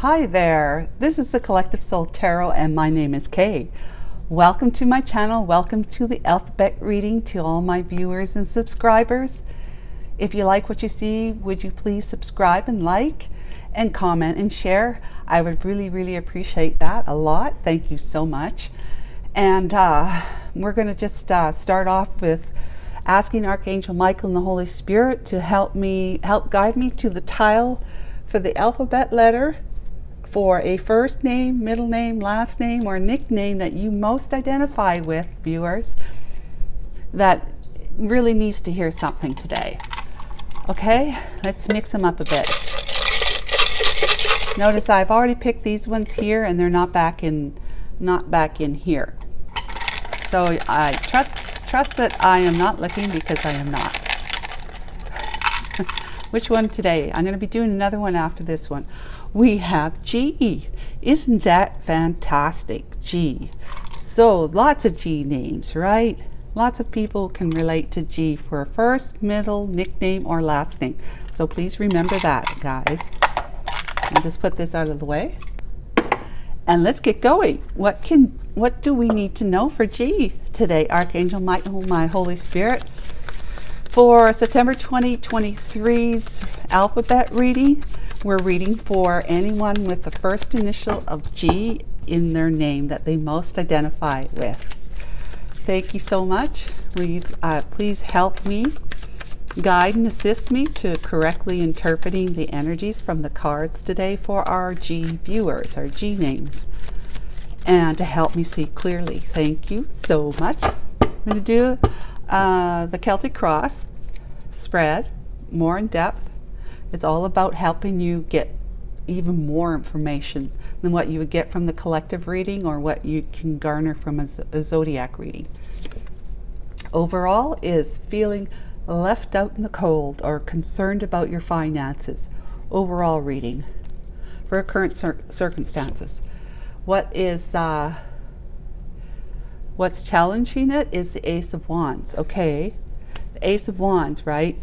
Hi there, this is the Collective Soul Tarot and my name is Kay. Welcome to my channel, welcome to the alphabet reading to all my viewers and subscribers. If you like what you see, would you please subscribe and like and comment and share? I would really appreciate that a lot. Thank you so much. And we're going to just start off with asking Archangel Michael and the Holy Spirit to help guide me to the tile for the alphabet letter for a first name, middle name, last name, or nickname that you most identify with, viewers, that really needs to hear something today. Okay, let's mix them up a bit. Notice I've already picked these ones here and they're not back in here. So I trust that I am not looking because I am not. Which one today? I'm going to be doing another one after this one. We have G. Isn't that fantastic? G. So lots of G names, right? Lots of people can relate to G for a first, middle, nickname, or last name. So please remember that, guys. And just put this out of the way. And let's get going. What do we need to know for G today? Archangel Michael, my Holy Spirit. For September 2023's alphabet reading, we're reading for anyone with the first initial of G in their name that they most identify with. Thank you so much. Please help me, guide and assist me to correctly interpreting the energies from the cards today for our G viewers, our G names, and to help me see clearly. Thank you so much. I'm going to do the Celtic Cross spread, more in depth. It's all about helping you get even more information than what you would get from the collective reading or what you can garner from a zodiac reading. Overall is feeling left out in the cold or concerned about your finances. Overall reading for current circumstances. What's challenging it is the Ace of Wands. Okay, the Ace of Wands, right?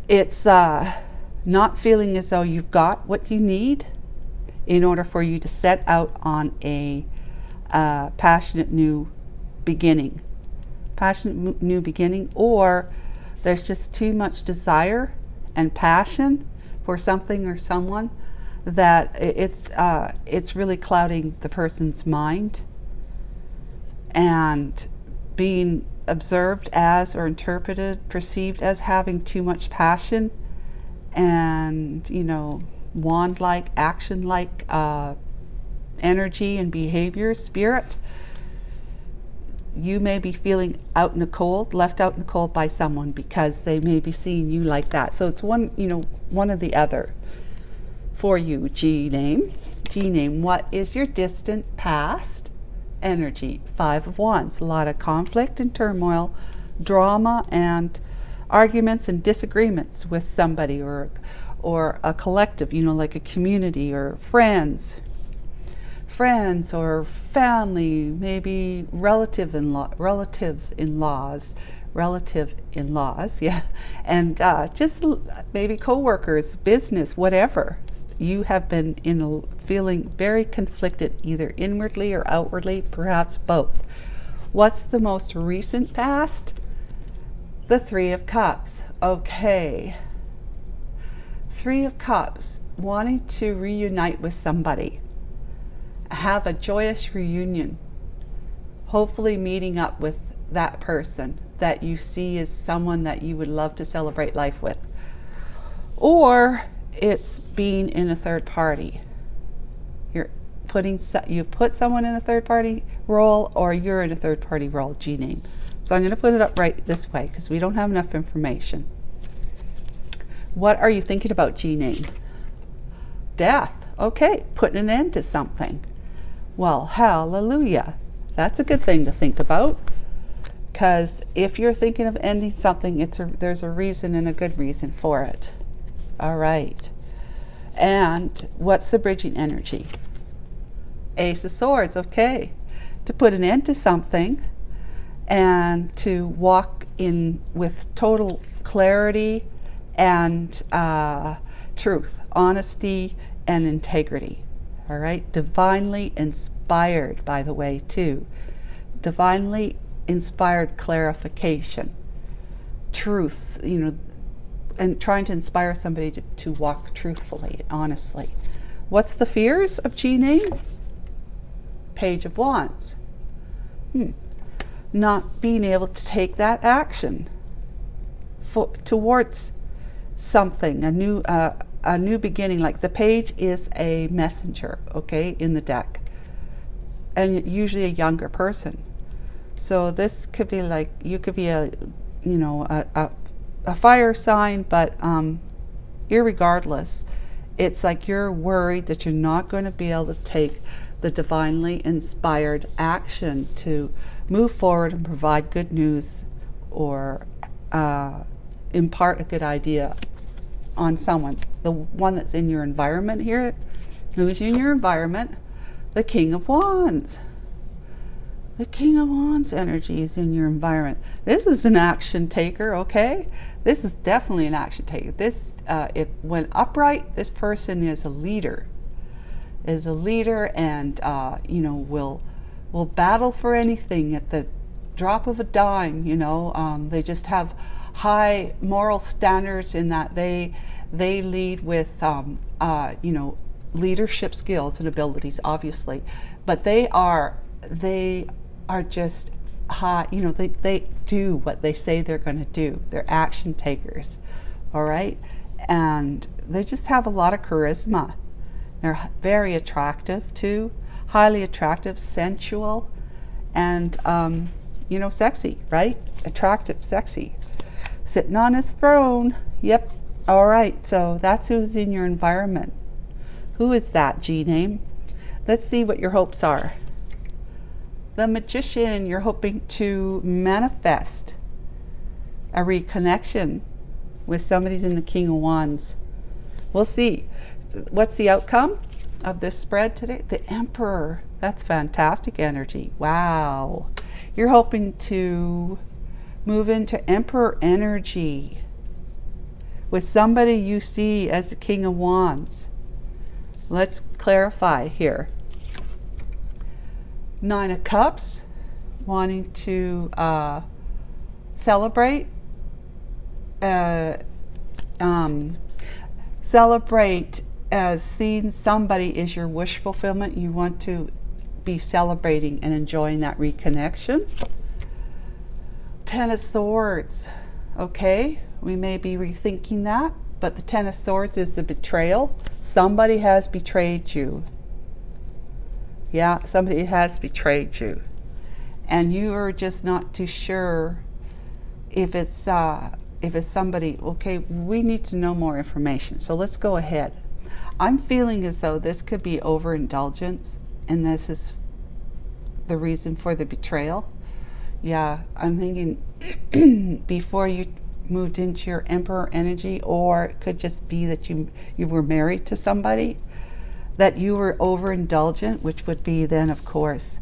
It's not feeling as though you've got what you need in order for you to set out on a passionate new beginning. Or there's just too much desire and passion for something or someone that it's really clouding the person's mind and being observed as or interpreted, perceived as having too much passion and, wand-like, action-like energy and behavior, spirit. You may be feeling out in the cold, left out in the cold by someone because they may be seeing you like that. So it's one or the other for you. G name, what is your distant past energy? Five of Wands, a lot of conflict and turmoil, drama and arguments and disagreements with somebody or a collective, like a community or friends or family, maybe relative-in-laws, yeah, and just maybe co-workers, business, whatever. You have been feeling very conflicted, either inwardly or outwardly, perhaps both. What's the most recent past? The Three of Cups. Okay. Three of Cups, wanting to reunite with somebody. Have a joyous reunion. Hopefully meeting up with that person that you see as someone that you would love to celebrate life with. Or it's being in a third party. You put someone in a third party role, or you're in a third party role, G name. So I'm going to put it up right this way because we don't have enough information. What are you thinking about, G name? Death. Okay, putting an end to something. Well, hallelujah. That's a good thing to think about, because if you're thinking of ending something, there's a reason and a good reason for it. All right. And what's the bridging energy? Ace of Swords. Okay. To put an end to something and to walk in with total clarity and truth, honesty and integrity. All right, divinely inspired, by the way, too. Divinely inspired clarification, truth, and trying to inspire somebody to walk truthfully, honestly. What's the fears of G name? Page of Wands. Not being able to take that action towards something, a new beginning. Like the page is a messenger, okay, in the deck, and usually a younger person. So this could be like, you could be a fire sign, but irregardless, it's like you're worried that you're not going to be able to take the divinely inspired action to move forward and provide good news or impart a good idea on someone. The one that's in your environment here, who's in your environment? The King of Wands. The King of Wands energy is in your environment. This is an action taker, okay? This is definitely an action taker. This, when upright, this person is a leader. And will battle for anything at the drop of a dime. They just have high moral standards in that they lead with leadership skills and abilities, obviously, but they are just high. They do what they say they're going to do. They're action takers, all right, and they just have a lot of charisma. They're very attractive too, highly attractive, sensual, and sexy, right? Attractive, sexy, sitting on his throne. Yep. All right, so that's who's in your environment. Who is that G name? Let's see what your hopes are. The Magician. You're hoping to manifest a reconnection with somebody's in the King of Wands. We'll see. What's the outcome of this spread today? The Emperor. That's fantastic energy. Wow. You're hoping to move into Emperor energy with somebody you see as the King of Wands. Let's clarify here. Nine of Cups, wanting to celebrate as seeing somebody is your wish fulfillment. You want to be celebrating and enjoying that reconnection. Ten of Swords. Okay, we may be rethinking that, but the Ten of Swords is the betrayal. Somebody has betrayed you. Yeah, somebody has betrayed you. And you are just not too sure if it's somebody. Okay, we need to know more information. So let's go ahead. I'm feeling as though this could be overindulgence, and this is the reason for the betrayal. Yeah, I'm thinking before you moved into your Emperor energy, or it could just be that you were married to somebody, that you were overindulgent, which would be then, of course,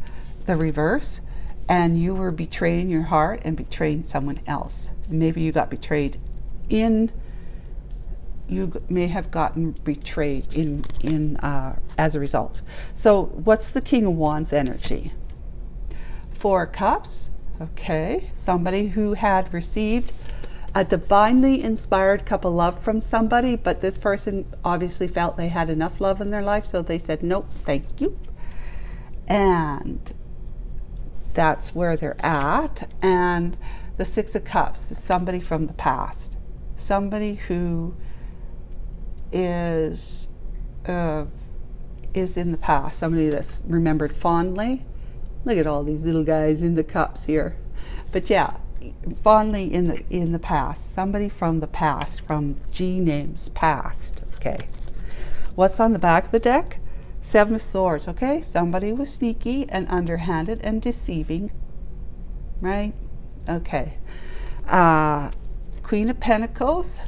the reverse, and you were betraying your heart and betraying someone else. Maybe you got betrayed you may have gotten betrayed in as a result. So what's the King of Wands energy? Four of Cups. Okay, somebody who had received a divinely inspired cup of love from somebody, but this person obviously felt they had enough love in their life, so they said, nope, thank you. And that's where they're at. And the Six of Cups is somebody from the past. Somebody who is in the past. Somebody that's remembered fondly. Look at all these little guys in the cups here. But yeah, fondly in the past. Somebody from the past, from G name's past. Okay. What's on the back of the deck? Seven of Swords. Okay. Somebody was sneaky and underhanded and deceiving. Right? Okay. Queen of Pentacles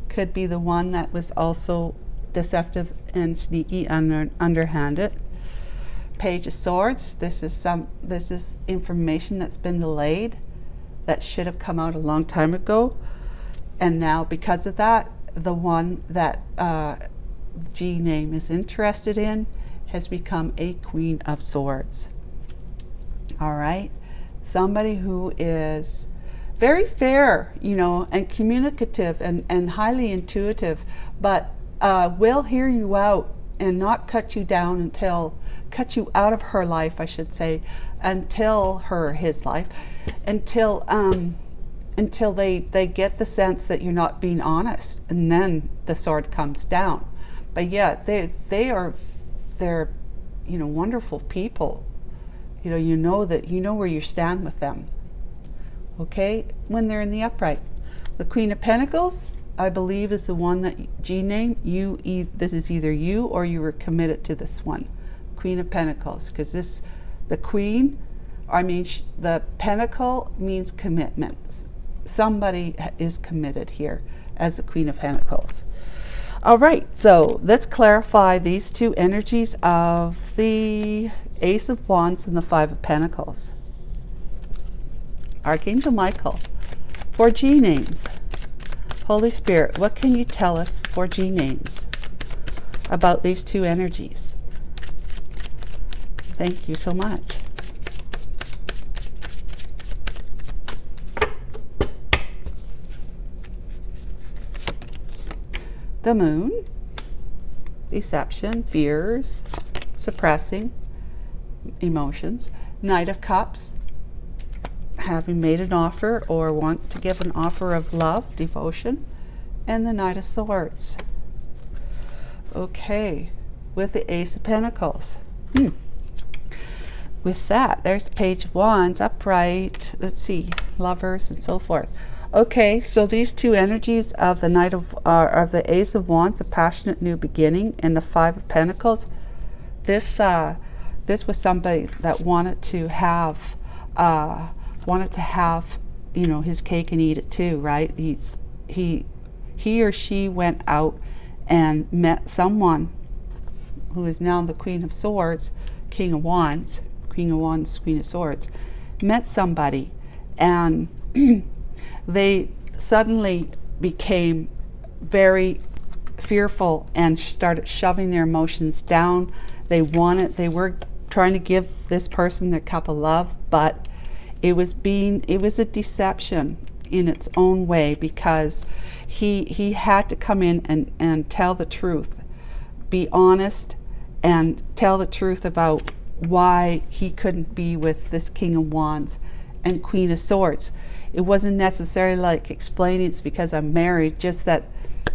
could be the one that was also deceptive and sneaky and underhanded. Page of Swords. This is information that's been delayed, that should have come out a long time ago, and now because of that, the one that G name is interested in has become a Queen of Swords. All right, somebody who is very fair, you know, and communicative and highly intuitive, but will hear you out and not cut you down cut you out of her life, I should say, his life, until they get the sense that you're not being honest, and then the sword comes down. But yeah, they're you know, wonderful people. You know where you stand with them. Okay, when they're in the upright. The Queen of Pentacles, I believe, is the one that G name. This is either you or you were committed to this one, Queen of Pentacles, because the Queen, the Pentacle means commitments. Somebody is committed here as the Queen of Pentacles. All right, so let's clarify these two energies of the Ace of Wands and the Five of Pentacles. Archangel Michael, for G names. Holy Spirit, what can you tell us for G names about these two energies? Thank you so much. The Moon, deception, fears, suppressing emotions. Knight of Cups, having made an offer or want to give an offer of love, devotion. And the Knight of Swords. Okay, with the Ace of Pentacles. With that, there's Page of Wands, upright, let's see, Lovers and so forth. Okay, so these two energies of the the Ace of Wands, a passionate new beginning, and the Five of Pentacles. This was somebody that wanted to have, you know, his cake and eat it too, right? He or she went out and met someone who is now the Queen of Swords, King of Wands, Queen of Swords, met somebody, and they suddenly became very fearful and started shoving their emotions down. They were trying to give this person their cup of love, but it was a deception in its own way, because he had to come in and tell the truth, be honest, and tell the truth about why he couldn't be with this King of Wands and Queen of Swords. It wasn't necessarily like explaining it's because I'm married, just that,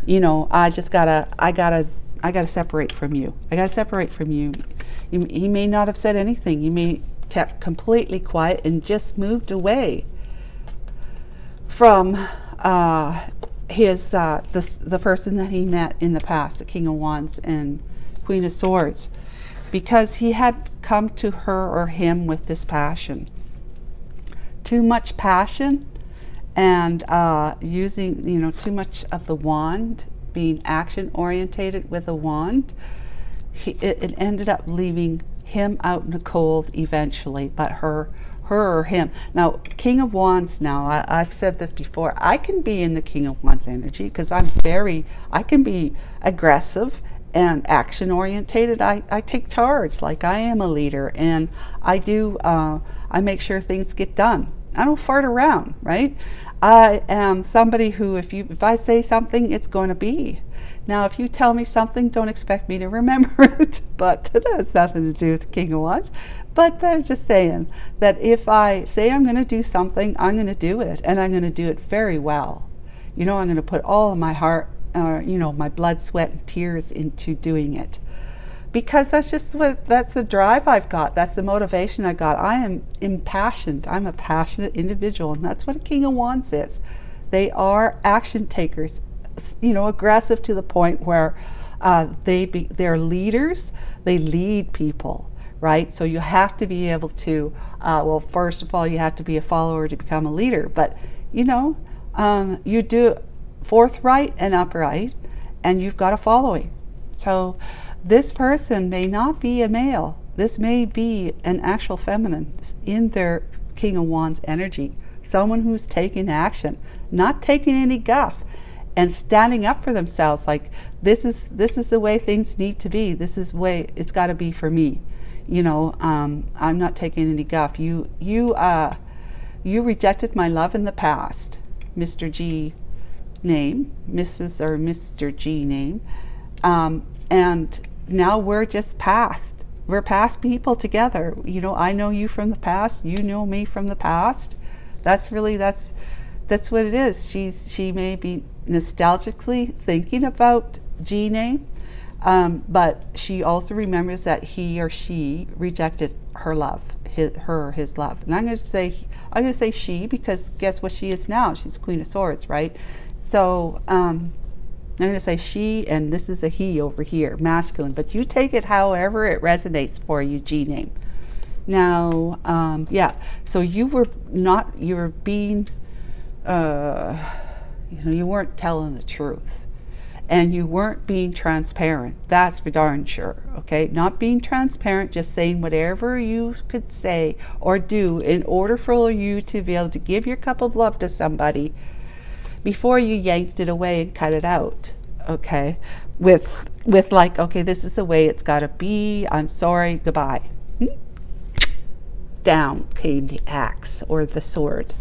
you know, I gotta separate from you. I gotta separate from you. He may not have said anything. He may kept completely quiet and just moved away from the person that he met in the past, the King of Wands and Queen of Swords, because he had come to her or him with this passion. Too much passion, and using, you know, too much of the wand, being action orientated with a wand. It ended up leaving him out in the cold eventually, but her or him. Now, King of Wands, now I've said this before, I can be in the King of Wands energy because I can be aggressive and action orientated. I take charge, like I am a leader, and I make sure things get done. I don't fart around, right? I am somebody who, if I say something, it's going to be. Now, if you tell me something, don't expect me to remember it, but that has nothing to do with the King of Wands. But that's just saying that if I say I'm going to do something, I'm going to do it, and I'm going to do it very well. You know, I'm going to put all of my heart, you know, my blood, sweat, and tears into doing it. Because that's the drive I've got. That's the motivation I got. I am impassioned. I'm a passionate individual, and that's what a King of Wands is. They are action takers, you know, aggressive to the point where they're leaders. They lead people, right? So you have to be able to, well, first of all, you have to be a follower to become a leader. But, you know, you do forthright and upright, and you've got a following. So this person may not be a male. This may be an actual feminine in their King of Wands energy. Someone who's taking action, not taking any guff. and standing up for themselves, like this is the way things need to be. This is the way it's got to be for me. I'm not taking any guff. You rejected my love in the past, Mr. G name, Mrs. or Mr. G name, and now we're just past. We're past people together. I know you from the past. You know me from the past. That's what it is. She may be nostalgically thinking about G name, but she also remembers that he or she rejected her love, his love. And I'm going to say she, because guess what she is now? She's Queen of Swords, right? So I'm going to say she, and this is a he over here, masculine. But you take it however it resonates for you, G name. Now, so you were being, you weren't telling the truth, and you weren't being transparent. That's for darn sure, okay? Not being transparent, just saying whatever you could say or do in order for you to be able to give your cup of love to somebody before you yanked it away and cut it out, okay? With like, okay, this is the way it's got to be. I'm sorry, goodbye. Down came the axe or the sword.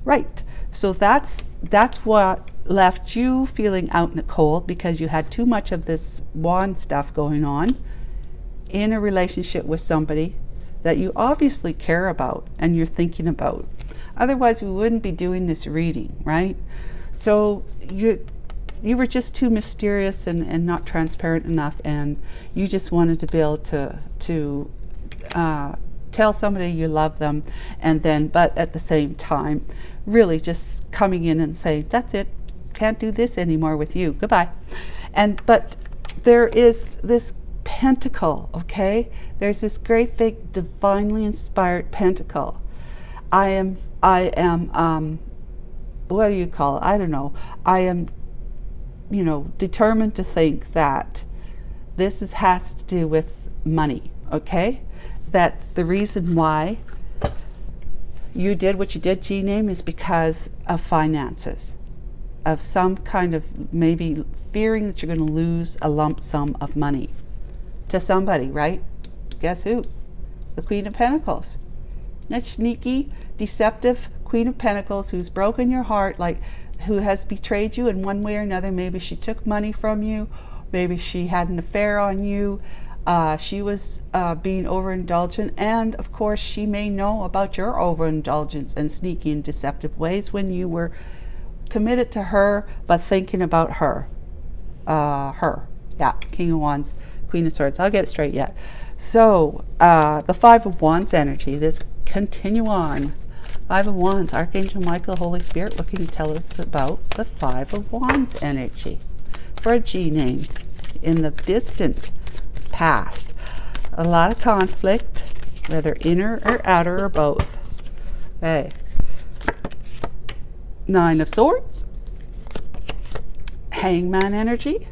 Right. So that's what left you feeling out in the cold, because you had too much of this wand stuff going on in a relationship with somebody that you obviously care about and you're thinking about. Otherwise, we wouldn't be doing this reading, right? So you were just too mysterious and not transparent enough, and you just wanted to be able to tell somebody you love them, and then, but at the same time, really just coming in and saying, that's it, can't do this anymore with you, goodbye. But there is this pentacle, okay? There's this great big divinely inspired pentacle. I am, what do you call it? I don't know. I am, determined to think that this has to do with money, okay? That the reason why you did what you did, G name, is because of finances, of some kind of maybe fearing that you're going to lose a lump sum of money to somebody, right? Guess who? The Queen of Pentacles. That sneaky, deceptive Queen of Pentacles who's broken your heart, like who has betrayed you in one way or another. Maybe she took money from you. Maybe she had an affair on you. She was being overindulgent, and of course she may know about your overindulgence and sneaky and deceptive ways when you were committed to her but thinking about her. King of Wands, Queen of Swords. I'll get it straight yet. So the Five of Wands energy, this continue on. Five of Wands, Archangel Michael, Holy Spirit, what can you tell us about the Five of Wands energy for a G name in the distant past? A lot of conflict, whether inner or outer or both. Okay. Nine of Swords, Hangman energy,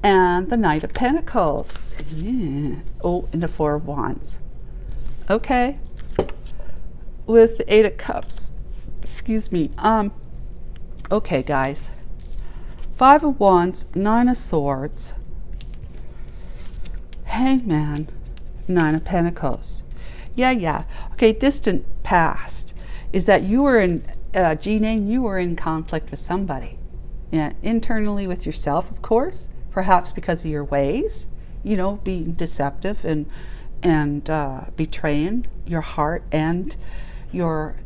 and the Knight of Pentacles. Yeah. Oh, and the Four of Wands. Okay. With the Eight of Cups. Excuse me. Okay, guys. Five of Wands, Nine of Swords, Hangman, Nine of Pentacles. Yeah. Okay, distant past is that you were in G name. You were in conflict with somebody. Yeah, internally with yourself, of course. Perhaps because of your ways. Being deceptive and betraying your heart and your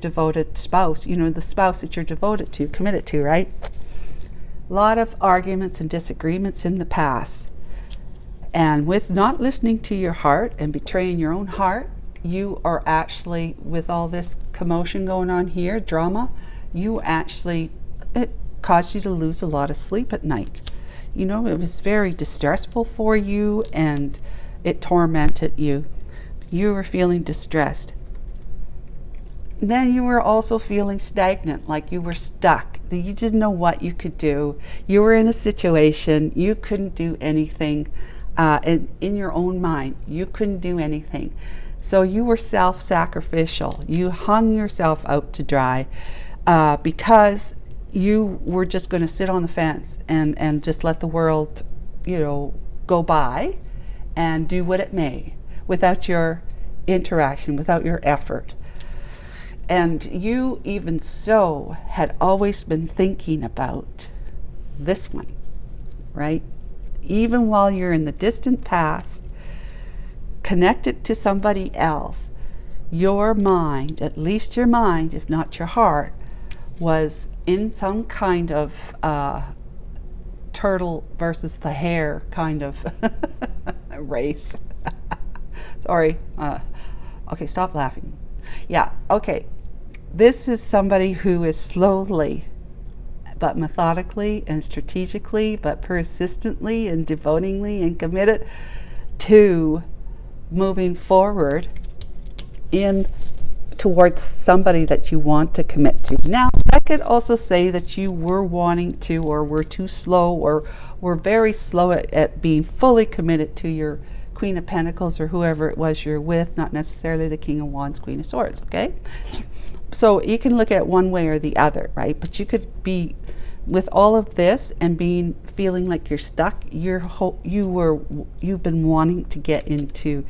devoted spouse. The spouse that you're devoted to, committed to, right? A lot of arguments and disagreements in the past. And with not listening to your heart and betraying your own heart, you are actually, with all this commotion going on here, drama, it caused you to lose a lot of sleep at night. It was very distressful for you, and it tormented you. You were feeling distressed. Then you were also feeling stagnant, like you were stuck. You didn't know what you could do. You were in a situation, you couldn't do anything. In your own mind, you couldn't do anything. So you were self-sacrificial. You hung yourself out to dry. because you were just going to sit on the fence and just let the world, go by and do what it may without your interaction, without your effort. And you, even so, had always been thinking about this one, right? Even while you're in the distant past, connected to somebody else, your mind, at least your mind, if not your heart, was in some kind of turtle versus the hare kind of race. Sorry. Okay, stop laughing. Yeah, okay. This is somebody who is slowly, but methodically and strategically, but persistently and devotingly and committed to moving forward in towards somebody that you want to commit to. Now, that could also say that you were wanting to, or were too slow, or were very slow at being fully committed to your Queen of Pentacles or whoever it was you're with, not necessarily the King of Wands, Queen of Swords, okay? So you can look at it one way or the other, right? But you could be with all of this and feeling like you're stuck. You've been wanting to get into.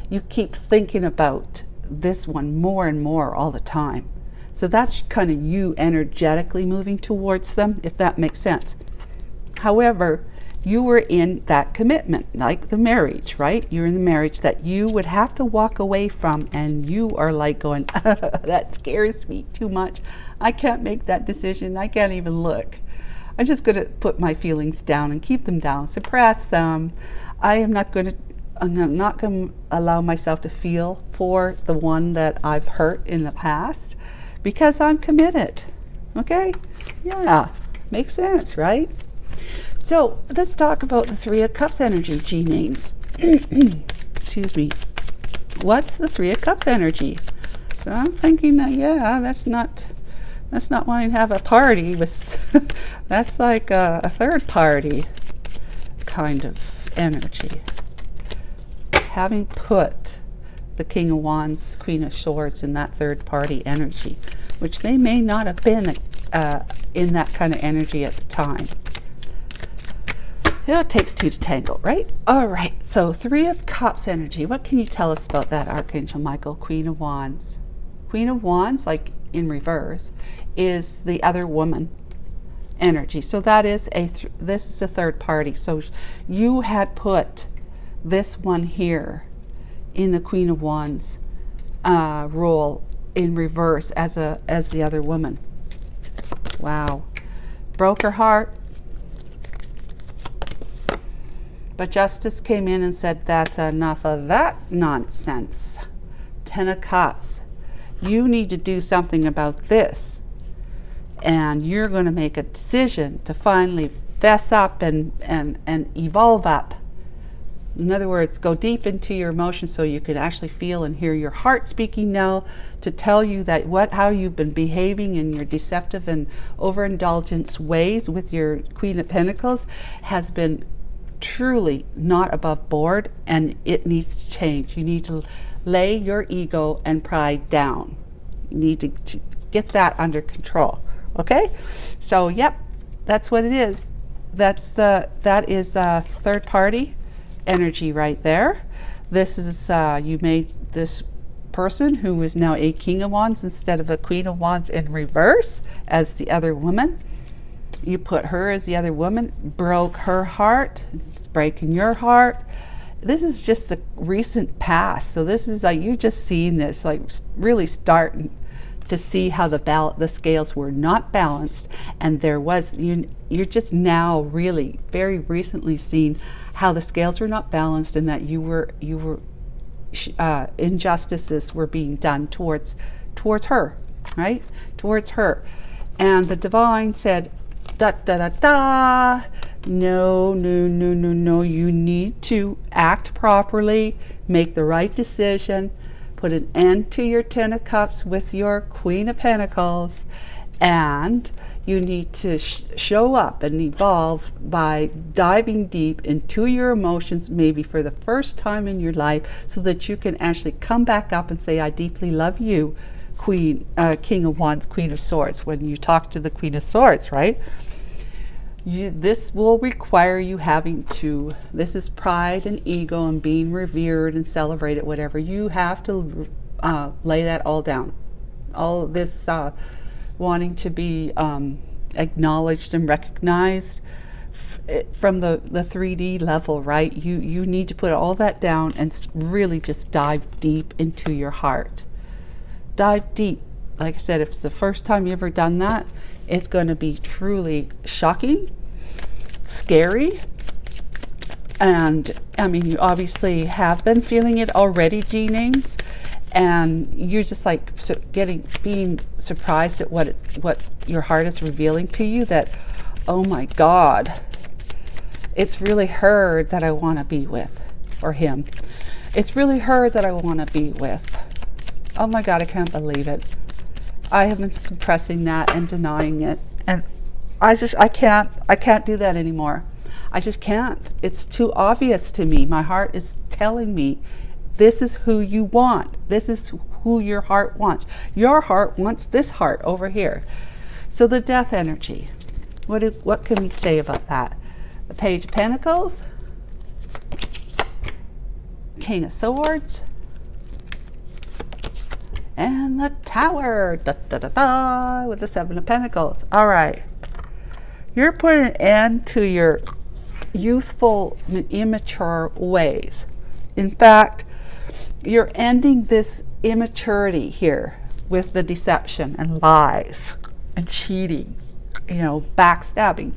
You keep thinking about this one more and more all the time. So that's kind of you energetically moving towards them, if that makes sense. However, you were in that commitment, like the marriage, right? You're in the marriage that you would have to walk away from, and you are like going, that scares me too much. I can't make that decision. I can't even look. I'm just going to put my feelings down and keep them down, suppress them. I'm not going to allow myself to feel for the one that I've hurt in the past because I'm committed. Okay? Yeah, makes sense, right? So let's talk about the Three of Cups energy, G names. Excuse me. What's the Three of Cups energy? So I'm thinking that, that's not wanting to have a party. That's like a third party kind of energy. Having put the King of Wands, Queen of Swords in that third party energy, which they may not have been in that kind of energy at the time. It takes two to tango, right? All right, so Three of Cups energy. What can you tell us about that, Archangel Michael? Queen of Wands. Queen of Wands, like in reverse, is the other woman energy. So that is this is a third party. So you had put this one here in the Queen of Wands role in reverse as the other woman. Wow. Broke her heart. But justice came in and said, that's enough of that nonsense. Ten of Cups. You need to do something about this. And you're going to make a decision to finally fess up and evolve up. In other words, go deep into your emotions so you can actually feel and hear your heart speaking now to tell you that how you've been behaving in your deceptive and overindulgence ways with your Queen of Pentacles has been truly not above board, and it needs to change. You need to lay your ego and pride down. You need to get that under control. Okay? So, yep, that's what it is. That is third party energy right there. This is you made this person who is now a King of Wands instead of a Queen of Wands in reverse as the other woman. You put her as the other woman, broke her heart, it's breaking your heart. This is just the recent past. So this is like you just seeing this, like really starting to see how the scales were not balanced, and you're just now really very recently seeing how the scales were not balanced, and that you were injustices were being done towards her, right? Towards her. And the divine said, da da da da, no, you need to act properly, make the right decision, put an end to your Ten of Cups with your Queen of Pentacles, and You need to show up and evolve by diving deep into your emotions, maybe for the first time in your life, so that you can actually come back up and say, I deeply love you, King of Wands, Queen of Swords, when you talk to the Queen of Swords, right? This will require you having to, this is pride and ego and being revered and celebrated, whatever. You have to lay that all down. All this wanting to be acknowledged and recognized from the 3D level, right? You need to put all that down and really just dive deep into your heart. Dive deep. Like I said, if it's the first time you've ever done that, it's going to be truly shocking, scary, and I mean, you obviously have been feeling it already, G names, and you're just like being surprised at what your heart is revealing to you, that, oh my God, it's really her that I want to be with, or him. It's really her that I want to be with. Oh my God, I can't believe it. I have been suppressing that and denying it, and I can't do that anymore. I just can't. It's too obvious to me. My heart is telling me, this is who you want. This is who your heart wants. Your heart wants this heart over here. So the death energy, what can we say about that? The Page of Pentacles, King of Swords, and the Tower, da, da, da, da, with the Seven of Pentacles. All right. You're putting an end to your youthful, immature ways. In fact, you're ending this immaturity here with the deception and lies and cheating, backstabbing.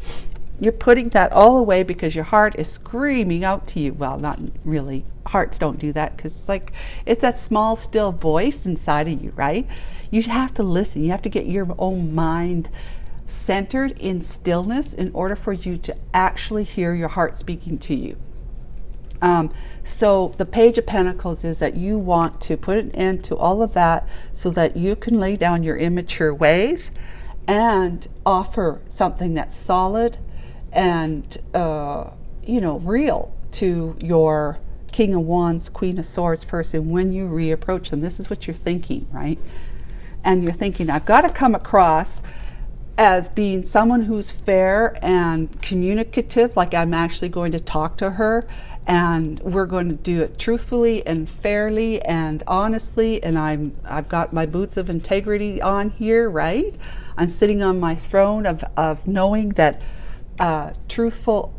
You're putting that all away because your heart is screaming out to you. Well, not really. Hearts don't do that, because it's that small, still voice inside of you, right? You have to listen. You have to get your own mind centered in stillness in order for you to actually hear your heart speaking to you. So the Page of Pentacles is that you want to put an end to all of that so that you can lay down your immature ways and offer something that's solid and real to your King of Wands, Queen of Swords person when you reapproach them. This is what you're thinking, right? And you're thinking, I've got to come across as being someone who's fair and communicative, like I'm actually going to talk to her, and we're going to do it truthfully and fairly and honestly, and I've got my boots of integrity on here, right? I'm sitting on my throne of knowing that truthful,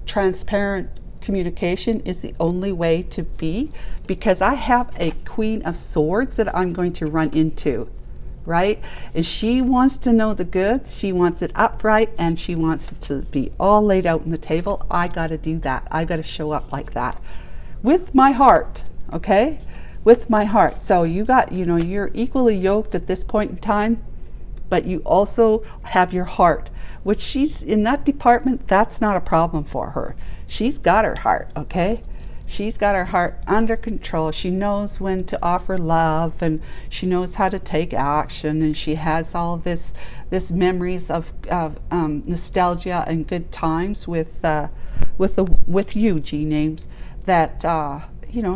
transparent communication is the only way to be, because I have a Queen of Swords that I'm going to run into, right? And she wants to know the goods. She wants it upright, and she wants it to be all laid out on the table. I got to do that. I got to show up like that with my heart, okay? With my heart. So you're equally yoked at this point in time, but you also have your heart, which she's in that department. That's not a problem for her. She's got her heart, okay? She's got her heart under control. She knows when to offer love, and she knows how to take action, and she has all this memories of nostalgia and good times with you, G names, that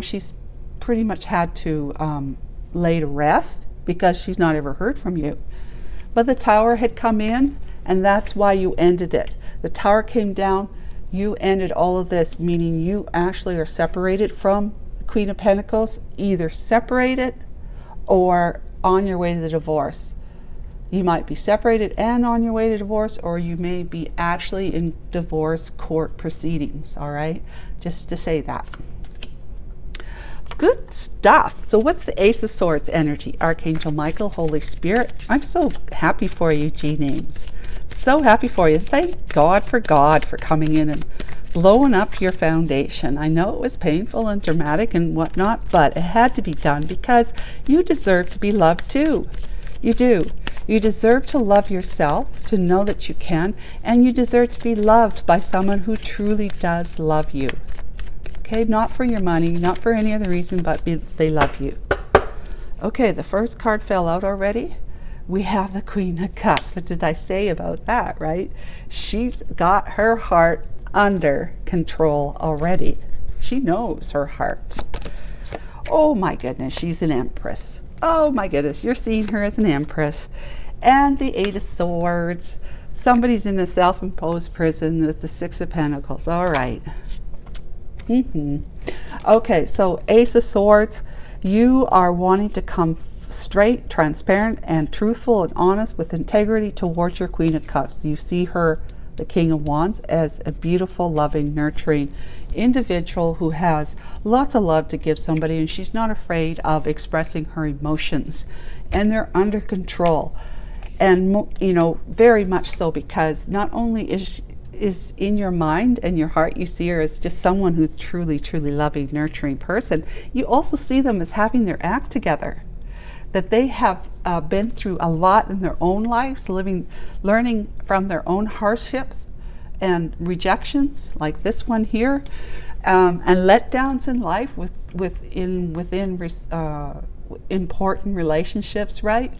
she's pretty much had to lay to rest because she's not ever heard from you. But the Tower had come in, and that's why you ended it. The Tower came down. You ended all of this, meaning you actually are separated from the Queen of Pentacles, either separated or on your way to the divorce. You might be separated and on your way to divorce, or you may be actually in divorce court proceedings, all right? Just to say that. Good stuff. So what's the Ace of Swords energy? Archangel Michael, Holy Spirit. I'm so happy for you, G names. So happy for you. Thank God for coming in and blowing up your foundation. I know it was painful and dramatic and whatnot, but it had to be done because you deserve to be loved too. You do. You deserve to love yourself, to know that you can, and you deserve to be loved by someone who truly does love you. Okay, not for your money, not for any other reason, but they love you. Okay, the first card fell out already. we have the Queen of Cups. What did I say about that, right? She's got her heart under control already. She knows her heart. Oh my goodness, she's an Empress. Oh my goodness, you're seeing her as an Empress. And the Eight of Swords. Somebody's in a self-imposed prison with the Six of Pentacles. All right. Okay, so Ace of Swords, you are wanting to come straight, transparent, and truthful and honest with integrity towards your Queen of Cups. You see her, the King of Wands, as a beautiful, loving, nurturing individual who has lots of love to give somebody, and she's not afraid of expressing her emotions, and they're under control. And you know, very much so, because not only is in your mind and your heart, you see her as just someone who's truly, truly loving, nurturing person. You also see them as having their act together, that they have been through a lot in their own lives, learning from their own hardships and rejections, like this one here, and letdowns in life within important relationships, right?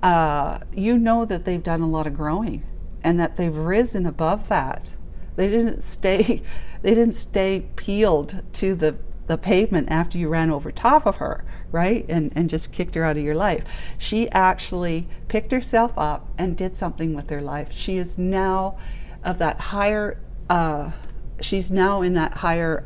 You know that they've done a lot of growing, and that they've risen above that. They didn't stay peeled to the pavement after you ran over top of her, right? And just kicked her out of your life. She actually picked herself up and did something with her life. She is now of that higher, she's now in that higher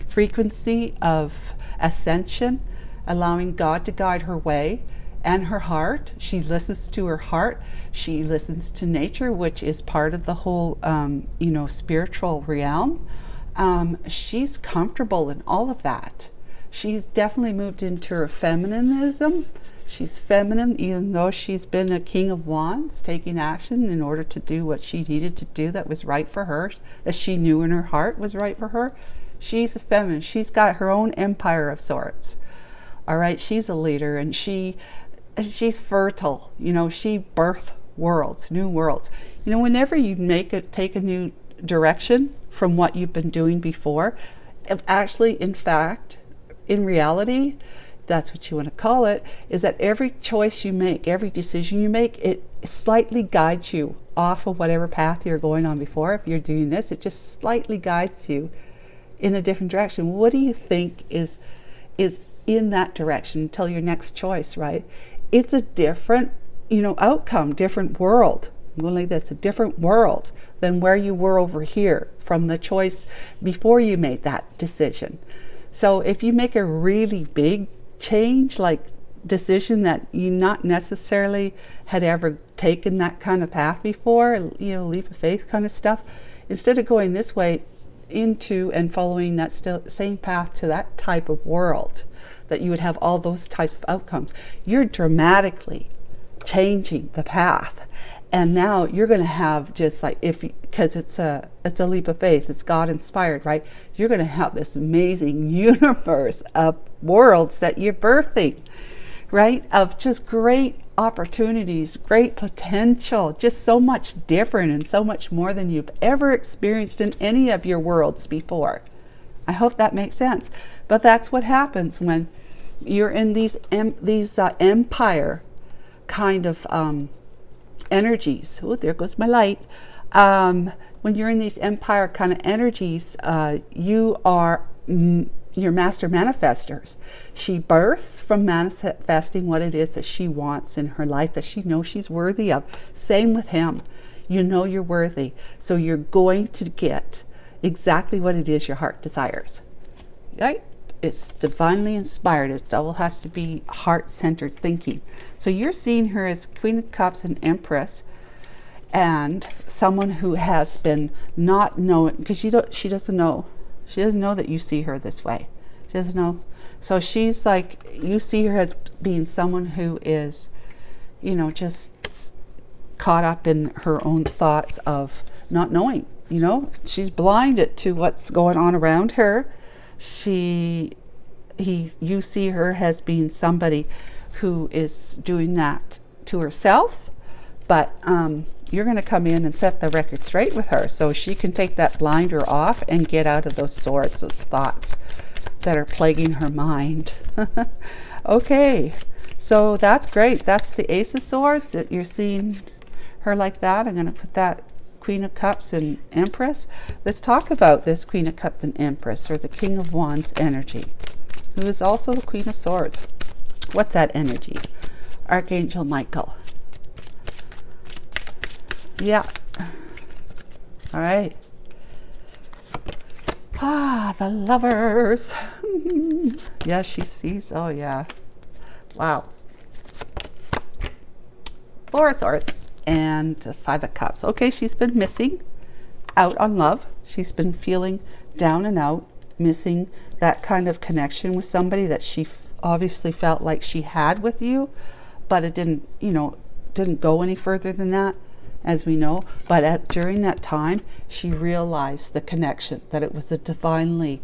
frequency of ascension, allowing God to guide her way and her heart. She listens to her heart. She listens to nature, which is part of the whole, spiritual realm. She's comfortable in all of that. She's definitely moved into her feminism. She's feminine, even though she's been a King of Wands, taking action in order to do what she needed to do that was right for her, that she knew in her heart was right for her. She's a feminine. She's got her own empire of sorts. All right, she's a leader, and she's fertile. You know, she births worlds, new worlds. You know, whenever you take a new direction from what you've been doing before, actually, in fact, in reality, that's what you want to call it, is that every choice you make, every decision you make, it slightly guides you off of whatever path you're going on before. If you're doing this, it just slightly guides you in a different direction. What do you think is in that direction until your next choice, right? It's a different, outcome, different world. Well, like this, a different world than where you were over here from the choice before you made that decision. So if you make a really big change, like decision that you not necessarily had ever taken that kind of path before, leap of faith kind of stuff, instead of going this way into and following that same path to that type of world, that you would have all those types of outcomes, you're dramatically changing the path. And now you're going to have just like, because it's a leap of faith, it's God inspired, right? You're going to have this amazing universe of worlds that you're birthing, right? Of just great opportunities, great potential, just so much different and so much more than you've ever experienced in any of your worlds before. I hope that makes sense. But that's what happens when you're in these empire kind of energies. Oh, there goes my light. When you're in these empire kind of energies, you're master manifestors. She births from manifesting what it is that she wants in her life, that she knows she's worthy of. Same with him. You know you're worthy. So you're going to get exactly what it is your heart desires. Right? It's divinely inspired. It all has to be heart-centered thinking. So you're seeing her as Queen of Cups and Empress, and someone who has been not knowing, because she doesn't know that you see her this way. She doesn't know. So she's like, you see her as being someone who is, just caught up in her own thoughts of not knowing. She's blinded to what's going on around her. You see her as being somebody who is doing that to herself, but you're going to come in and set the record straight with her so she can take that blinder off and get out of those swords, those thoughts that are plaguing her mind. Okay, so that's great. That's the Ace of Swords. That you're seeing her like that. I'm going to put that Queen of Cups and Empress. Let's talk about this Queen of Cups and Empress, or the King of Wands energy, who is also the Queen of Swords. What's that energy? Archangel Michael. Yeah. All right. Ah, the Lovers. Yeah, she sees. Oh, yeah. Wow. Four of Swords and Five of Cups. Okay, she's been missing out on love. She's been feeling down and out, missing that kind of connection with somebody that she obviously felt like she had with you, but it didn't, didn't go any further than that, as we know. But during that time, she realized the connection, that it was a divine,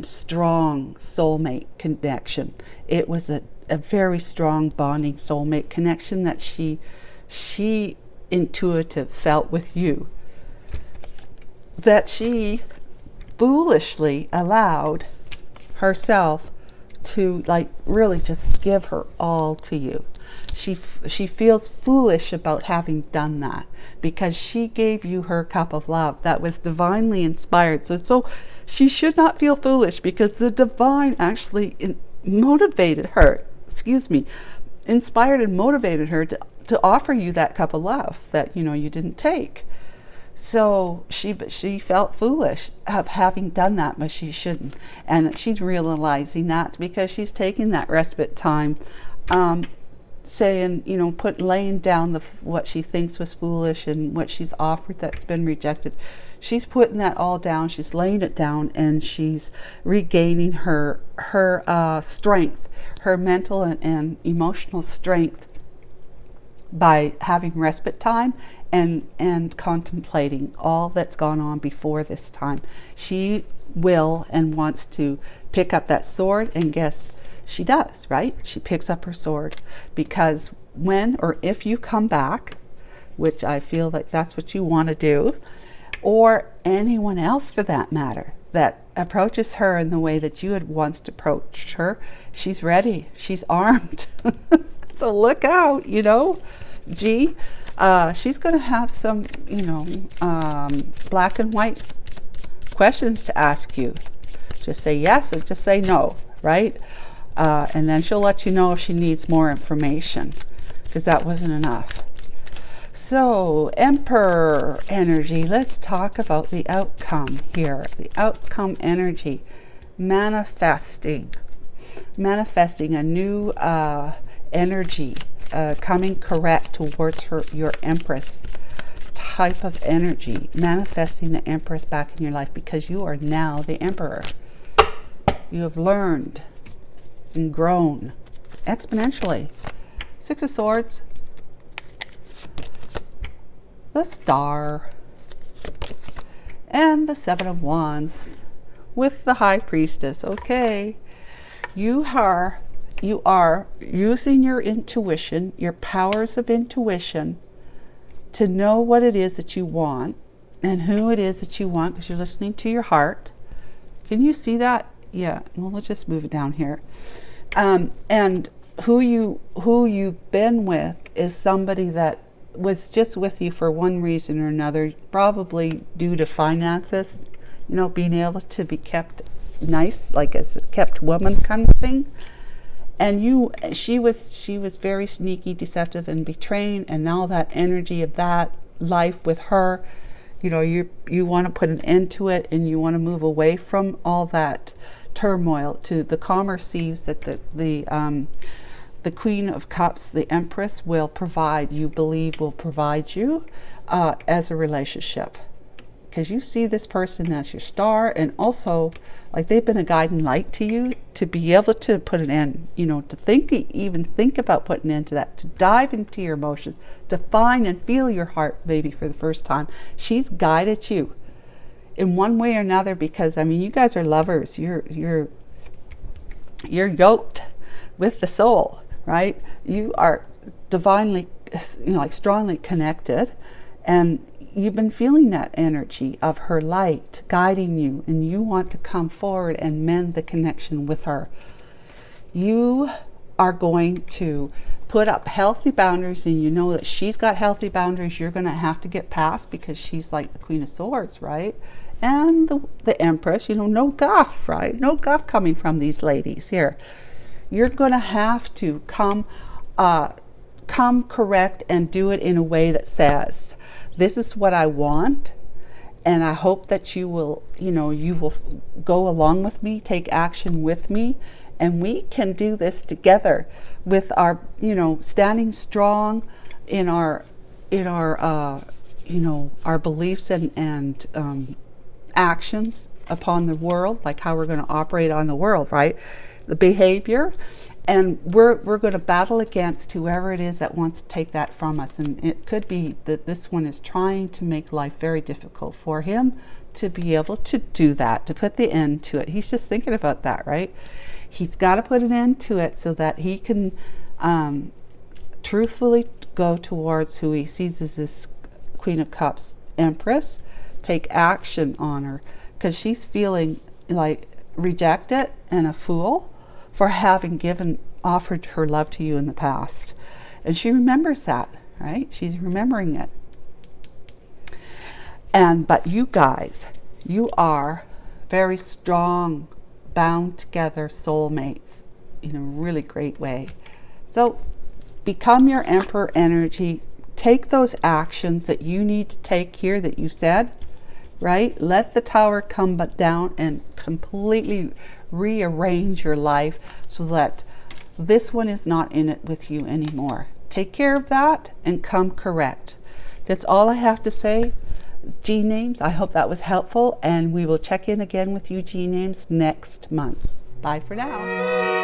strong soulmate connection. It was a very strong bonding soulmate connection that she intuitive felt with you, that she foolishly allowed herself to really just give her all to you. She feels foolish about having done that, because she gave you her cup of love that was divinely inspired. So she should not feel foolish, because the divine actually motivated her, inspired and motivated her to offer you that cup of love that you didn't take. So she felt foolish of having done that, but she shouldn't. And she's realizing that, because she's taking that respite time, saying, laying down what she thinks was foolish and what she's offered that's been rejected. She's putting that all down. She's laying it down, and she's regaining her strength, her mental and emotional strength, by having respite time and contemplating all that's gone on before this time. She will and wants to pick up that sword, and guess she does, right? She picks up her sword, because when or if you come back, which I feel like that's what you want to do, or anyone else for that matter that approaches her in the way that you had once approached her, she's ready, she's armed. So look out, she's going to have some, black and white questions to ask you. Just say yes or just say no, right? And then she'll let you know if she needs more information, because that wasn't enough. So, Emperor energy. Let's talk about the outcome here. The outcome energy. Manifesting a new energy coming correct towards your Empress type of energy. Manifesting the Empress back in your life, because you are now the Emperor. You have learned and grown exponentially. Six of Swords, the Star, and the Seven of Wands with the High Priestess. Okay, you are using your intuition, your powers of intuition, to know what it is that you want and who it is that you want, because you're listening to your heart. Can you see that? Yeah. Well, let's just move it down here. And who you've been with is somebody that was just with you for one reason or another, probably due to finances, being able to be kept nice, like as a kept woman kind of thing. And she was very sneaky, deceptive, and betraying, and now that energy of that life with her, you want to put an end to it, and you want to move away from all that turmoil to the calmer seas that the Queen of Cups, the Empress, will provide you as a relationship. Because you see this person as your star, and also like they've been a guiding light to you, to be able to put an end, to even think about putting an end to that, to dive into your emotions, to find and feel your heart maybe for the first time. She's guided you in one way or another, because you guys are lovers. You're yoked with the soul, right? You are divinely, strongly connected, and you've been feeling that energy of her light guiding you, and you want to come forward and mend the connection with her. you are going to put up healthy boundaries, and you know that she's got healthy boundaries you're going to have to get past, because she's like the Queen of Swords, right? And the Empress, you know, no guff, right? No guff coming from these ladies here. You're going to have to come correct and do it in a way that says, this is what I want, and I hope that you will, you know, you will go along with me, take action with me, and we can do this together with our, you know, standing strong in our you know, our beliefs and actions upon the world, like how we're going to operate on the world, right? The behavior. And we're going to battle against whoever it is that wants to take that from us. And it could be that this one is trying to make life very difficult for him to be able to do that, to put the end to it. He's just thinking about that, right? He's got to put an end to it so that he can truthfully go towards who he sees as this Queen of Cups Empress, take action on her, because she's feeling like rejected and a fool for having offered her love to you in the past. And she remembers that, right? She's remembering it. But you guys, you are very strong, bound together soulmates in a really great way. So become your Emperor energy. Take those actions that you need to take here that you said, right? Let the Tower come down and completely rearrange your life so that this one is not in it with you anymore. Take care of that and come correct. That's all I have to say. G names, I hope that was helpful, and we will check in again with you G names next month. Bye for now.